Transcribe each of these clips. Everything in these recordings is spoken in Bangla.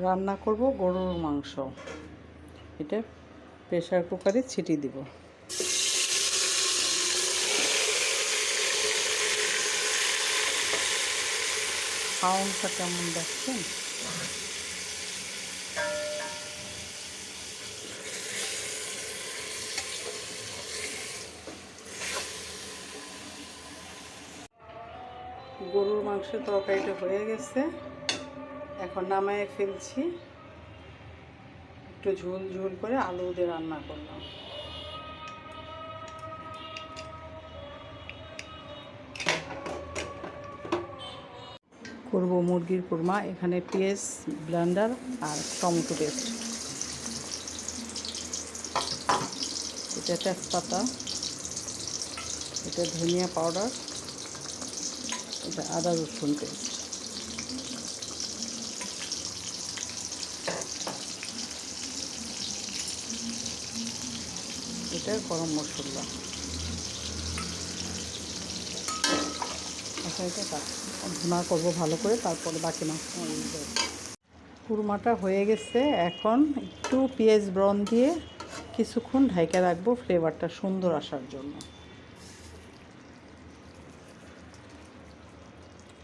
রান্না করব গরুর মাংস। এটা প্রেসার কুকারে ছিটিয়ে দিব। সাউন্ডটা কেমন দেখছেন? গরুর মাংসের তরকারিটা হয়ে গেছে, এখন নামায়ে ফেলছি। একটু ঝোল ঝোল করে আলু দিয়ে রান্না করলাম। করব মুরগির কুরমা। এখানে পেঁয়াজ ব্লেন্ডার আর টমেটো পেস্ট, এটা তেজপাতা, এটা ধনিয়া পাউডার, এটা আদা রসুন পেস্ট, এটা গরম মশলা। এখন এটা ভুনা করবো ভালো করে, তারপরে বাকি মাছ দেবো। কুরমাটা হয়ে গেছে, এখন একটু পেঁয়াজ ব্রাউন দিয়ে কিছুক্ষণ ঢাইকা রাখবো ফ্লেভারটা সুন্দর আসার জন্য।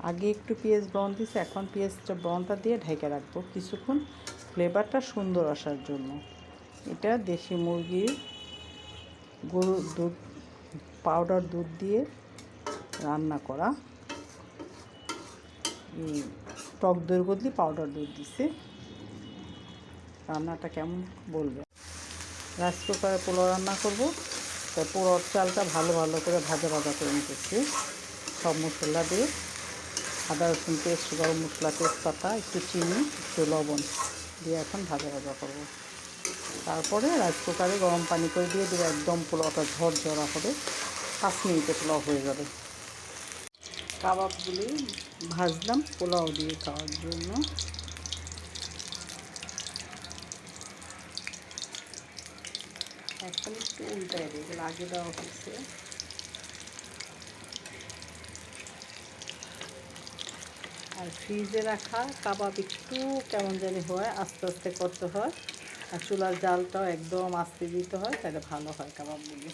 আগে একটু পেঁয়াজ ব্রাউন দিয়েছি, এখন পেঁয়াজটা ব্রাউনটা দিয়ে ঢেকে রাখবো কিছুক্ষণ ফ্লেভারটা সুন্দর আসার জন্য। এটা দেশি মুরগির গরুর দুধ, পাউডার দুধ দিয়ে রান্না করা। টক দইয়ের বদলে পাউডার দুধ দিছে। রান্নাটা কেমন বলবে। রাইস কুকারে পোলাও রান্না করব, তাই পোলাওর চালটা ভালো করে ভাজা করে নিতেছি। সব মশলা দিয়ে আদা রসুন পেস্ট, গরম মশলা, তেজপাতা, একটু চিনি, একটু লবণ দিয়ে এখন ভাজা করব। তারপরে রাইস কুকারে গরম পানি করে দিয়ে দেবো, একদম পোলাওটা ঝরঝরা হবে। 5 মিনিটে পোলাও হয়ে যাবে। কাবাবগুলি ভাজলাম পোলাও দিয়ে খাওয়ার জন্য। এখন একটু উল্টায় দিই, এগুলো আগে দেওয়া হয়েছে। আর ফ্রিজে রাখা কাবাব একটু কেমন জানি হয়, আস্তে আস্তে করতে হয়। আর চুলার জালটাও একদম আস্তে দিতে হয়, তাহলে ভালো হয় কাবাবগুলি।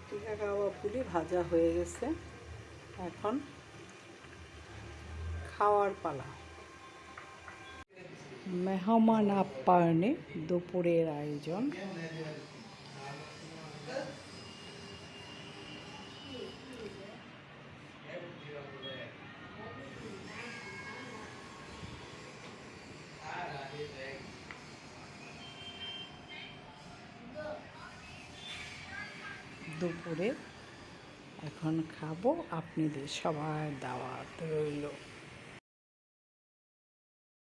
টিকা কাবাবগুলি ভাজা হয়ে গেছে, এখন খাওয়ার পালা। মেহমান আপ্যায়নে দুপুরের আয়োজন। দুপুরে এখন খাবো, আপনাদের সবার দাওয়াত রইল।